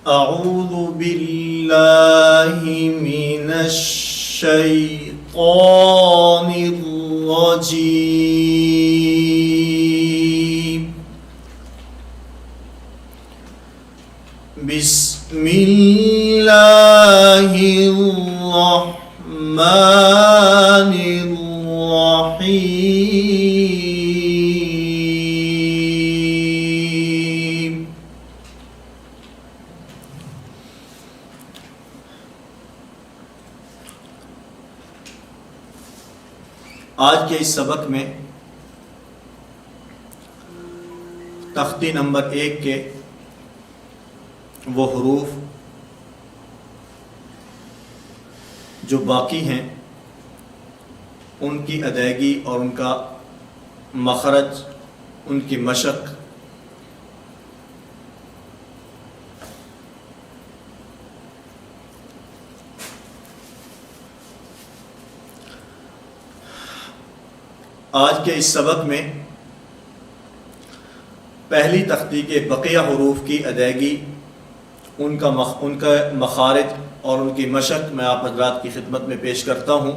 اعوذ باللہ من الشیطان الرجیم بسم اللہ الرحمن الرحیم۔ آج کے اس سبق میں تختی نمبر 1 کے وہ حروف جو باقی ہیں ان کی ادائیگی اور ان کا مخرج، ان کی مشق آج کے اس سبق میں پہلی تختی کے بقیہ حروف کی ادائیگی، ان کا مخارج اور ان کی مشق میں آپ حضرات کی خدمت میں پیش کرتا ہوں۔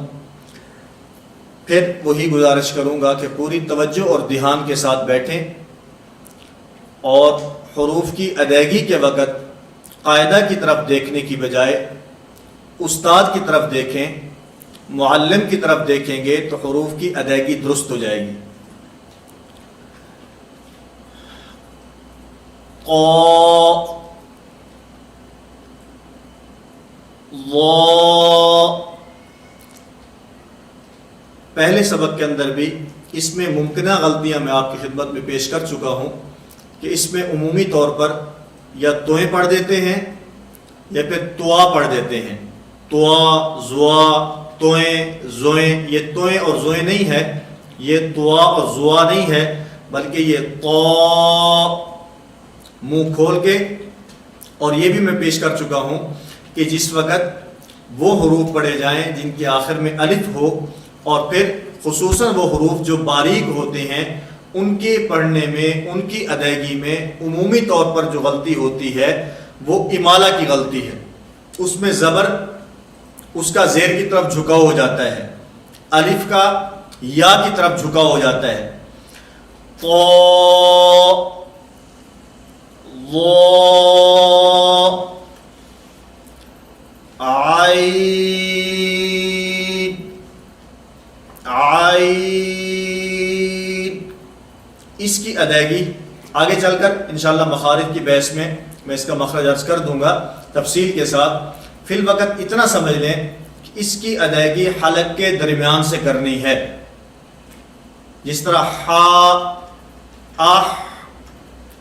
پھر وہی گزارش کروں گا کہ پوری توجہ اور دھیان کے ساتھ بیٹھیں اور حروف کی ادائیگی کے وقت قاعدہ کی طرف دیکھنے کی بجائے استاد کی طرف دیکھیں، معلم کی طرف دیکھیں گے تو حروف کی ادائیگی درست ہو جائے گی۔ قاف، ظا، پہلے سبق کے اندر بھی اس میں ممکنہ غلطیاں میں آپ کی خدمت میں پیش کر چکا ہوں کہ اس میں عمومی طور پر یا توئیں پڑھ دیتے ہیں یا پھر توا پڑھ دیتے ہیں۔ توا، زوا، توئیں، زوئیں، یہ توئیں اور زوئیں نہیں ہے، یہ توا اور زوا نہیں ہے، بلکہ یہ طا، منہ کھول کے۔ اور یہ بھی میں پیش کر چکا ہوں کہ جس وقت وہ حروف پڑھے جائیں جن کے آخر میں الف ہو، اور پھر خصوصاً وہ حروف جو باریک ہوتے ہیں ان کے پڑھنے میں، ان کی ادائیگی میں عمومی طور پر جو غلطی ہوتی ہے وہ امالہ کی غلطی ہے۔ اس میں زبر اس کا زیر کی طرف جھکاؤ ہو جاتا ہے، الف کا یا کی طرف جھکاؤ ہو جاتا ہے۔ طا، ظا، عین، عین، اس کی ادائیگی آگے چل کر انشاءاللہ مخارج کی بحث میں اس کا مخرج عرض کر دوں گا تفصیل کے ساتھ۔ فی الوقت اتنا سمجھ لیں کہ اس کی ادائیگی حلق کے درمیان سے کرنی ہے، جس طرح ہا، اح،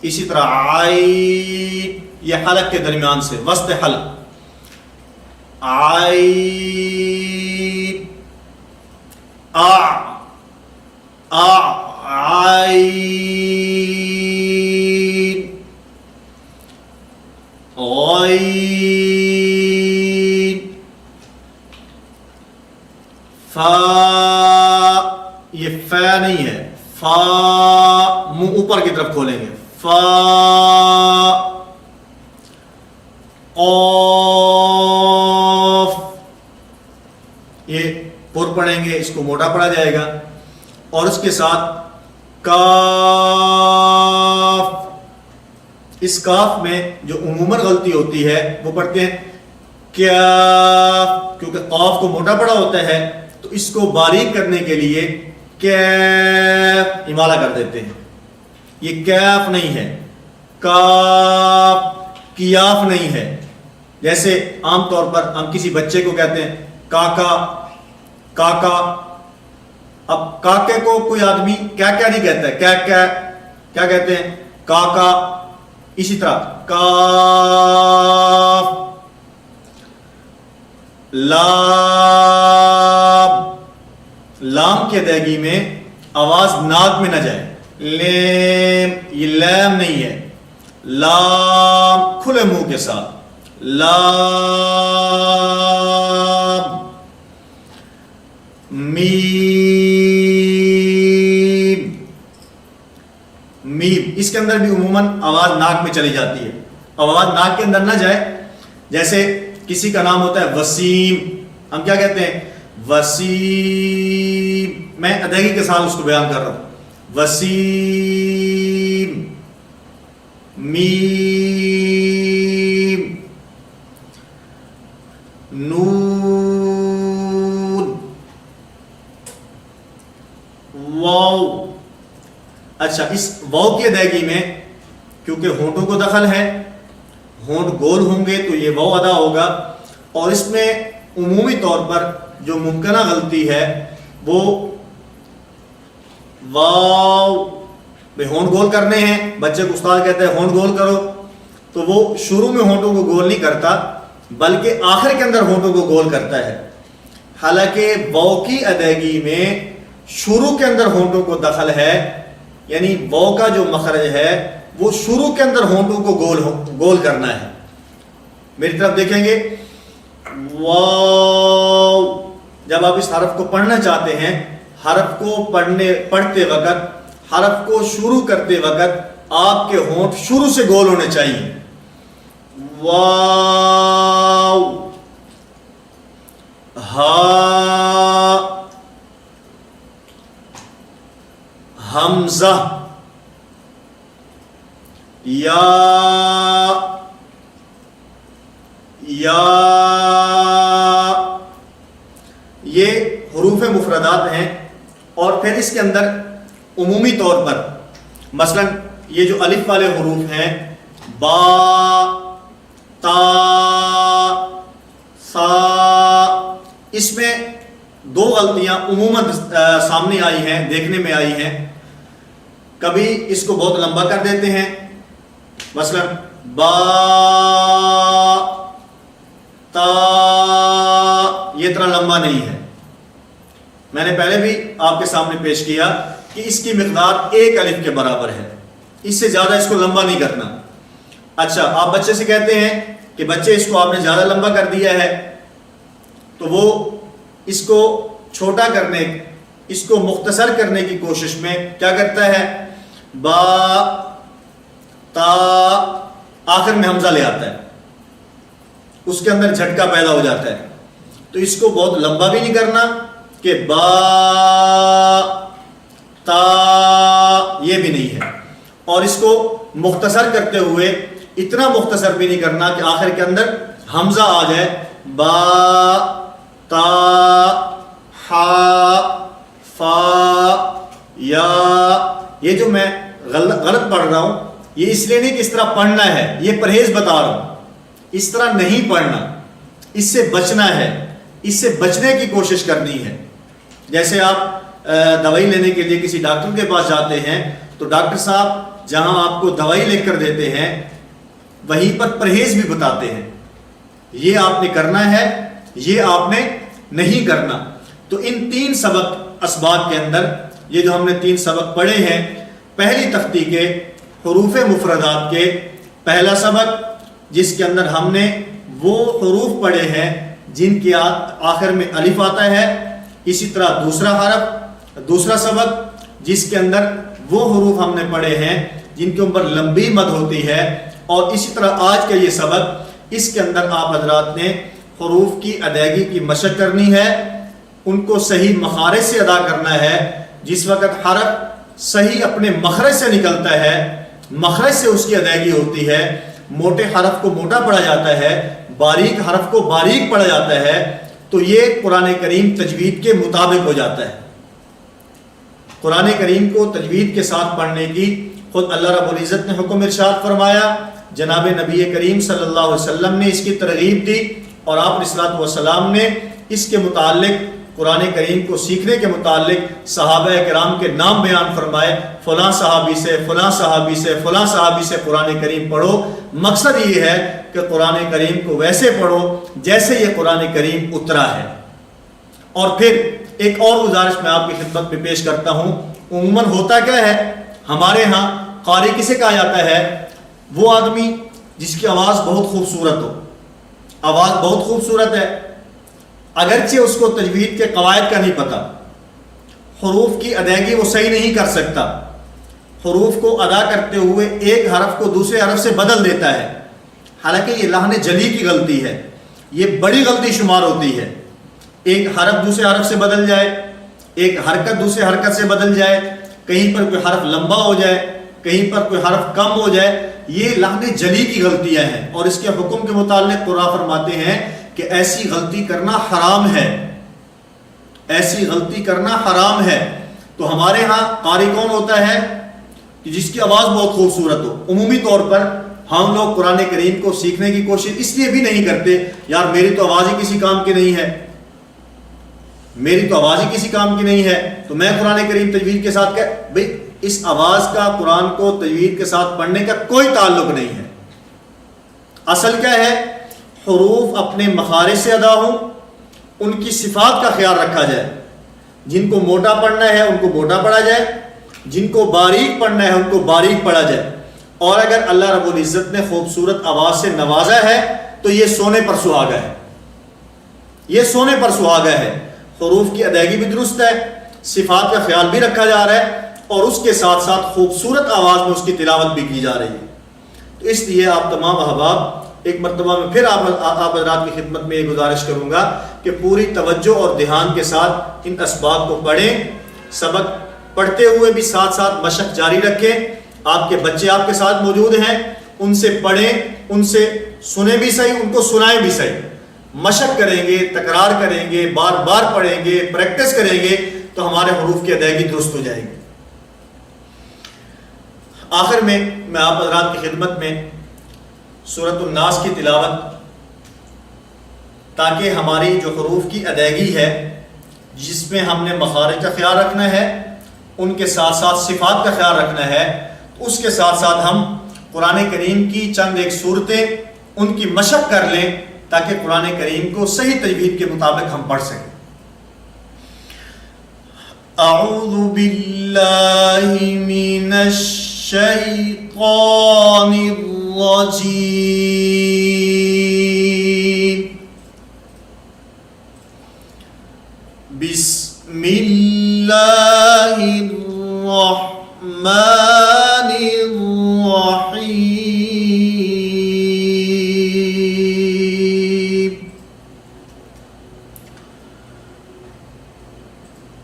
اسی طرح عین، یہ حلق کے درمیان سے، وسط حلق، عین، عین، غین، فا، یہ فا نہیں ہے، فا، منہ اوپر کی طرف کھولیں گے، فا، قاف، یہ پر پڑھیں گے، اس کو موٹا پڑھا جائے گا، اور اس کے ساتھ کاف۔ اس کاف میں جو عموماً غلطی ہوتی ہے وہ پڑھتے ہیں کیا، کیونکہ قاف کو موٹا پڑھا ہوتا ہے تو اس کو باریک کرنے کے لیے کیف امالہ کر دیتے ہیں۔ یہ کیف نہیں ہے، کاف، کیاف نہیں ہے۔ جیسے عام طور پر ہم کسی بچے کو کہتے ہیں کاکا، کاکا، اب کاکے کو کوئی آدمی کیا کیا نہیں کہتا ہے، کیا کیا کیا کہتے ہیں، کاکا۔ اسی طرح کاف، لام، لام کی ادائیگی میں آواز ناک میں نہ جائے، لیم، یہ لام نہیں ہے، لام کھلے منہ کے ساتھ، لام، میم، میم، اس کے اندر بھی عموماً آواز ناک میں چلی جاتی ہے، آواز ناک کے اندر نہ جائے. جیسے کسی کا نام ہوتا ہے وسیم, ہم کیا کہتے ہیں؟ وسیم. میں ادائیگی کے ساتھ اس کو بیان کر رہا ہوں. وسیم, میم, نون, واو. اچھا, اس واو کی ادائیگی میں کیونکہ ہونٹوں کو دخل ہے, ہونٹ گول ہوں گے تو یہ واو ادا ہوگا. اور اس میں عمومی طور پر جو ممکنہ غلطی ہے وہ واو, بھائی ہونٹ گول کرنے ہیں, بچے کو استاد کہتا ہے ہونٹ گول کرو, تو وہ شروع میں ہونٹوں کو گول نہیں کرتا بلکہ آخر کے اندر ہونٹوں کو گول کرتا ہے. حالانکہ واو کی ادائیگی میں شروع کے اندر ہونٹوں کو دخل ہے, یعنی واو کا جو مخرج ہے وہ شروع کے اندر ہونٹوں کو گول کرنا ہے. میری طرف دیکھیں گے, واو. جب آپ اس حرف کو پڑھنا چاہتے ہیں, حرف کو پڑھتے وقت, حرف کو شروع کرتے وقت آپ کے ہونٹ شروع سے گول ہونے چاہیے. واو, ہا, حمزہ, یا, یہ حروف مفردات ہیں. اور پھر اس کے اندر عمومی طور پر مثلا یہ جو الف والے حروف ہیں, با, تا, سا, اس میں دو غلطیاں عموماً سامنے آئی ہیں, دیکھنے میں آئی ہیں. کبھی اس کو بہت لمبا کر دیتے ہیں, مثلا با, تا, یہ اتنا لمبا نہیں ہے. میں نے پہلے بھی آپ کے سامنے پیش کیا کہ اس کی مقدار ایک الف کے برابر ہے, اس سے زیادہ اس کو لمبا نہیں کرنا. اچھا, آپ بچے سے کہتے ہیں کہ بچے اس کو آپ نے زیادہ لمبا کر دیا ہے, تو وہ اس کو چھوٹا کرنے, اس کو مختصر کرنے کی کوشش میں کیا کرتا ہے, با, تا, آخر میں حمزہ لے آتا ہے, اس کے اندر جھٹکا پیدا ہو جاتا ہے. تو اس کو بہت لمبا بھی نہیں کرنا کہ با, تا, یہ بھی نہیں ہے. اور اس کو مختصر کرتے ہوئے اتنا مختصر بھی نہیں کرنا کہ آخر کے اندر حمزہ آ جائے. با, تا, ہا, فا, یا. یہ جو میں غلط پڑھ رہا ہوں یہ اس لیے نہیں کہ اس طرح پڑھنا ہے, یہ پرہیز بتا رہا ہوں. اس طرح نہیں پڑھنا, اس سے بچنا ہے, اس سے بچنے کی کوشش کرنی ہے. جیسے آپ دوائی لینے کے لیے کسی ڈاکٹر کے پاس جاتے ہیں تو ڈاکٹر صاحب جہاں آپ کو دوائی لکھ کر دیتے ہیں وہیں پر پرہیز بھی بتاتے ہیں, یہ آپ نے کرنا ہے, یہ آپ نے نہیں کرنا. تو ان 3 اسباق کے اندر یہ جو ہم نے 3 سبق پڑھے ہیں, پہلی تختی کے حروف مفردات کے پہلا سبق جس کے اندر ہم نے وہ حروف پڑھے ہیں جن کے آخر میں الف آتا ہے. اسی طرح دوسرا سبق جس کے اندر وہ حروف ہم نے پڑھے ہیں جن کے اوپر لمبی مد ہوتی ہے. اور اسی طرح آج کا یہ سبق, اس کے اندر آپ حضرات نے حروف کی ادائیگی کی مشق کرنی ہے, ان کو صحیح مخارج سے ادا کرنا ہے. جس وقت حرف صحیح اپنے مخرج سے نکلتا ہے, مخرج سے اس کی ادائیگی ہوتی ہے. موٹے حرف کو موٹا پڑھا جاتا ہے, باریک حرف کو باریک پڑھا جاتا ہے, تو یہ قرآن کریم تجوید کے مطابق ہو جاتا ہے. قرآن کریم کو تجوید کے ساتھ پڑھنے کی خود اللہ رب العزت نے حکم ارشاد فرمایا, جناب نبی کریم صلی اللہ علیہ وسلم نے اس کی ترغیب دی, اور آپ علیہ الصلوۃ والسلام نے اس کے متعلق قرآن کریم کو سیکھنے کے متعلق صحابہ کرام کے نام بیان فرمائے. فلاں صحابی سے, فلاں صحابی سے, فلاں صحابی سے قرآن کریم پڑھو. مقصد یہ ہے کہ قرآن کریم کو ویسے پڑھو جیسے یہ قرآن کریم اترا ہے. اور پھر ایک اور گزارش میں آپ کی خدمت میں پیش کرتا ہوں. عموماً ہوتا کیا ہے ہمارے ہاں, قاری کسے کہا جاتا ہے؟ وہ آدمی جس کی آواز بہت خوبصورت ہو. آواز بہت خوبصورت ہے, اگرچہ اس کو تجوید کے قواعد کا نہیں پتہ, حروف کی ادائیگی وہ صحیح نہیں کر سکتا, حروف کو ادا کرتے ہوئے ایک حرف کو دوسرے حرف سے بدل دیتا ہے, حالانکہ یہ لحن جلی کی غلطی ہے، یہ بڑی غلطی شمار ہوتی ہے۔ ایک حرف دوسرے حرف سے بدل جائے، ایک حرکت دوسرے حرکت سے بدل جائے، کہیں پر کوئی حرف لمبا ہو جائے، کہیں پر کوئی حرف کم ہو جائے، یہ لحن جلی کی غلطیاں ہیں، اور اس کے حکم کے متعلق قرآن فرماتے ہیں کہ ایسی غلطی کرنا حرام ہے، ایسی غلطی کرنا حرام ہے۔ تو ہمارے ہاں قاری کون ہوتا ہے کہ جس کی آواز بہت خوبصورت ہو۔ عمومی طور پر ہم لوگ قرآن کریم کو سیکھنے کی کوشش اس لیے بھی نہیں کرتے، یار میری تو آواز ہی کسی کام کی نہیں ہے، میری تو آواز ہی کسی کام کی نہیں ہے، تو میں قرآن کریم تجوید کے ساتھ بھئی اس آواز کا قرآن کو تجوید کے ساتھ پڑھنے کا کوئی تعلق نہیں ہے۔ اصل کیا ہے؟ حروف اپنے مخارج سے ادا ہوں، ان کی صفات کا خیال رکھا جائے، جن کو موٹا پڑھنا ہے ان کو موٹا پڑھا جائے، جن کو باریک پڑھنا ہے ان کو باریک پڑھا جائے، اور اگر اللہ رب العزت نے خوبصورت آواز سے نوازا ہے تو یہ سونے پر سہاگا ہے، یہ سونے پر سہاگا ہے۔ حروف کی ادائیگی بھی درست ہے، صفات کا خیال بھی رکھا جا رہا ہے، اور اس کے ساتھ ساتھ خوبصورت آواز میں اس کی تلاوت بھی کی جا رہی ہے۔ تو اس لیے آپ تمام احباب، ایک مرتبہ میں پھر آپ حضرات کی خدمت میں یہ گزارش کروں گا کہ پوری توجہ اور دھیان کے ساتھ ان اسباق کو پڑھیں، سبق پڑھتے ہوئے بھی ساتھ ساتھ مشق جاری رکھیں۔ آپ کے بچے آپ کے ساتھ موجود ہیں، ان سے پڑھیں، ان سے سنیں بھی صحیح، ان کو سنائیں بھی صحیح۔ مشق کریں گے، تکرار کریں گے، بار بار پڑھیں گے، پریکٹس کریں گے تو ہمارے حروف کی ادائیگی درست ہو جائے گی۔ آخر میں آپ حضرات کی خدمت میں سورۃ الناس کی تلاوت، تاکہ ہماری جو حروف کی ادائیگی ہے جس میں ہم نے مخارج کا خیال رکھنا ہے، ان کے ساتھ ساتھ صفات کا خیال رکھنا ہے، اس کے ساتھ ساتھ ہم قرآن کریم کی چند ایک صورتیں ان کی مشق کر لیں تاکہ قرآن کریم کو صحیح تجوید کے مطابق ہم پڑھ سکیں۔ اعوذ باللہ من الشیطان الرجیم، بسم اللہ الرحمن الرحیم،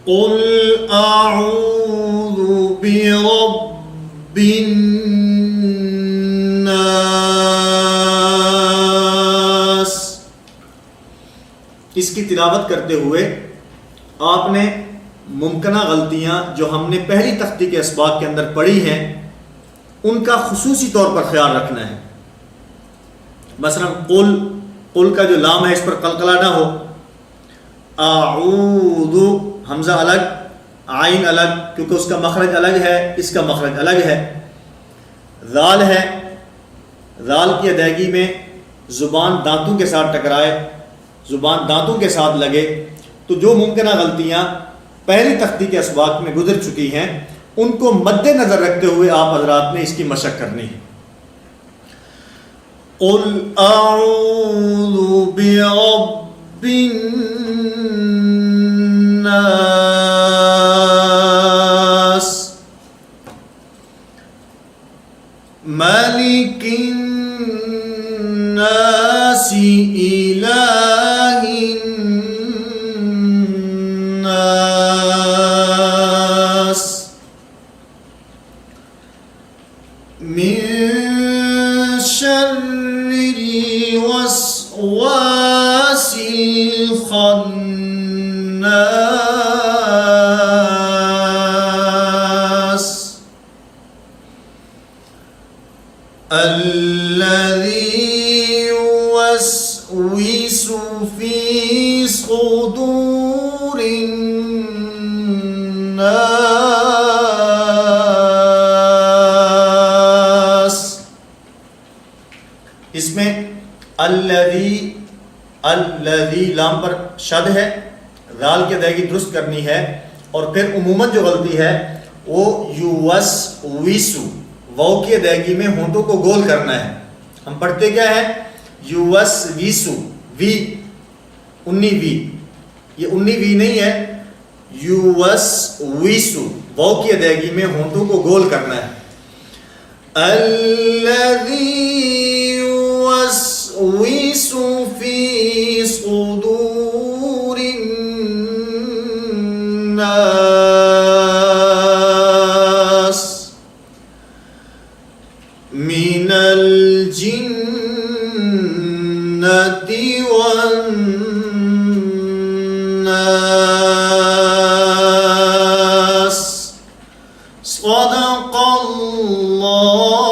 قل اعوذ برب الناس۔ اس کی تلاوت کرتے ہوئے آپ نے ممکنہ غلطیاں جو ہم نے پہلی تختی کے اسباق کے اندر پڑھی ہیں ان کا خصوصی طور پر خیال رکھنا ہے۔ مثلا قل کا جو لام ہے اس پر قلقلہ نہ ہو، اعوذ حمزہ الگ، عین الگ، کیونکہ اس کا مخرج الگ ہے، اس کا مخرج الگ ہے۔ ذال ہے، ذال کی ادائیگی میں زبان دانتوں کے ساتھ ٹکرائے، زبان دانتوں کے ساتھ لگے، تو جو ممکنہ غلطیاں پہلی تختی کے اسباق میں گزر چکی ہیں ان کو مد نظر رکھتے ہوئے آپ حضرات نے اس کی مشق کرنی ہے۔ قل اعوذ برب الناس، ملک الناس، الہ الناس، من شر الوسواس الخناس، الذي يوسوس في صدور الناس۔ اس میں الذی لام پر شد ہے، ذال کی ادائیگی درست کرنی ہے، اور پھر عموماً جو غلطی ہے وہ یوسوسو، واو کی ادائیگی میں ہونٹوں کو گول کرنا ہے۔ ہم پڑھتے کیا ہے؟ یوسوسو، وی 19 وی، یہ 19 وی نہیں ہے، یوسوسو، واو کی ادائیگی میں ہونٹوں کو گول کرنا ہے۔ الذی يوسوس في صدور الناس من الجنة والناس صدق الله